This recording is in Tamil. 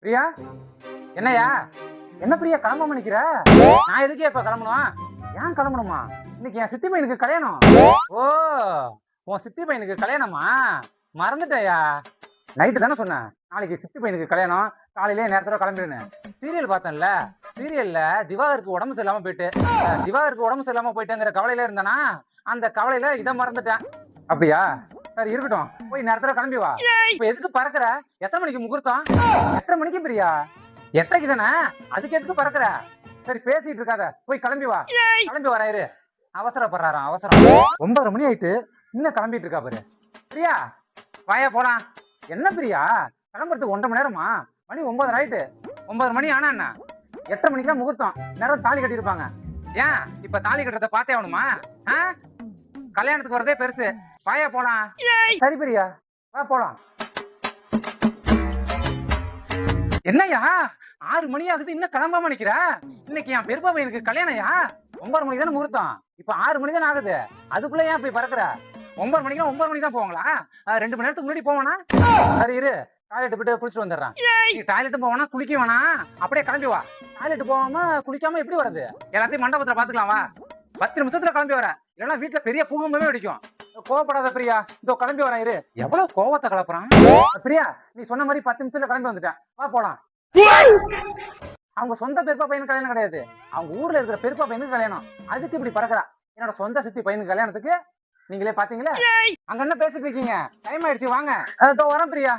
பிரியா, என்னய்யா? என்ன பிரியா கிளம்பாம நிக்கிற? நான் எதுக்கே இப்ப கிளம்பணும்? ஏன் கிளம்பணுமா? இன்னைக்கு என் சித்தி பையனுக்கு கல்யாணம். ஓ, உன் சித்தி பையனுக்கு கல்யாணமா? மறந்துட்டயா? நைட்டு தானே சொன்னேன் நாளைக்கு சித்தி பையனுக்கு கல்யாணம், காலையிலேயே நேரத்தோட கிளம்பிடுன்னு. சீரியல் பார்த்தேன்ல, சீரியல்ல திவாகருக்கு உடம்பு சரியில்லாம போயிட்டு, திவாகருக்கு உடம்பு சரியில்லாம போயிட்டேங்கிற கவலையில இருந்தானா, அந்த கவலையில இதை மறந்துட்டேன். அப்படியா? சரி இருக்கட்டும், போய் நேரத்தோட கிளம்பி வா. இப்ப எதுக்கு பறக்குற? எத்தனை மணிக்கு முகூர்த்தம்? எத்தனை மணிக்கு பிரியா? எட்டரைக்கு தானே, அதுக்கு எதுக்கு பறக்குற? சரி பேசிட்டு இருக்காத, போய் கிளம்பி வா. கிளம்பி வரேன் இரு. அவசரப்படுறாராம், அவசரம். 9:30 மணி ஆயிட்டு இன்னும் கிளம்பிட்டு இருக்கா பாரு. பிரியா, வாயா போலாம். என்ன பிரியா, கிளம்புறதுக்கு 1.5 மணி நேரமா? மணி 9:30 ஆயிட்டு. 9:30 மணி ஆனா என்ன? 8:30 மணிக்கு தான் முகூர்த்தம். நேரம் தாலி கட்டியிருப்பாங்க. ஏன் இப்ப தாலி கட்டுறத பார்த்தே ஆகணுமா? கல்யாணத்துக்கு வரதே பெருசு. வாயா போலாம். சரி பிரியா, வா போலாம். என்னய்யா 6 மணி ஆகுது இன்னும் கிளம்பாம நிக்கிற? இன்னைக்கு என் பெருப்பா பையனுக்கு கல்யாணம்யா. 9:30 மணிக்கு தானே முகூர்த்தம். இப்ப 6 மணி தானே ஆகுது. அதுக்குள்ள ஏன் போய் பறக்குற? 9:00 மணிக்கு 9:00 மணிக்கு தான் போவாங்களா? 2 மணி நேரத்துக்கு முன்னாடி போவானா? சரி இரு, டாய்லெட் போயிட்டு குளிச்சுட்டு வந்துடுறான். நீ டாய்லெட்டும் போவானா, குளிக்க வேணா, அப்படியே கிளம்பி வா. டாய்லெட் போகாம குளிக்காம எப்படி வருது? எல்லாத்தையும் மண்டபத்துல பாத்துக்கலாம் வா. 10 நிமிஷத்துல கிளம்பி வர, இல்லைன்னா வீட்டுல பெரிய பூகம்பமே வெடிக்கும். கோவப்படாத பிரியா, இதோ கிளம்பி வரேன் இரு. எவ்வளவு கோவத்தை கலப்புறான். பிரியா, நீ சொன்ன மாதிரி 10 நிமிஷத்துல கிளம்பி வந்துட்டேன். வா போலாம். அவங்க சொந்த பெருப்பா பையனுக்கு கல்யாணம் கிடையாது, அவங்க ஊர்ல இருக்கிற பெருப்பா பையனுக்கு கல்யாணம். அதுக்கு இப்படி பறக்குறா. என்னோட சொந்த சித்தி பையனுக்கு கல்யாணத்துக்கு நீங்களே பாத்தீங்களா? அங்க என்ன பேசிட்டு இருக்கீங்க? டைம் ஆயிடுச்சு, வாங்க. அதோ வரேன் பிரியா.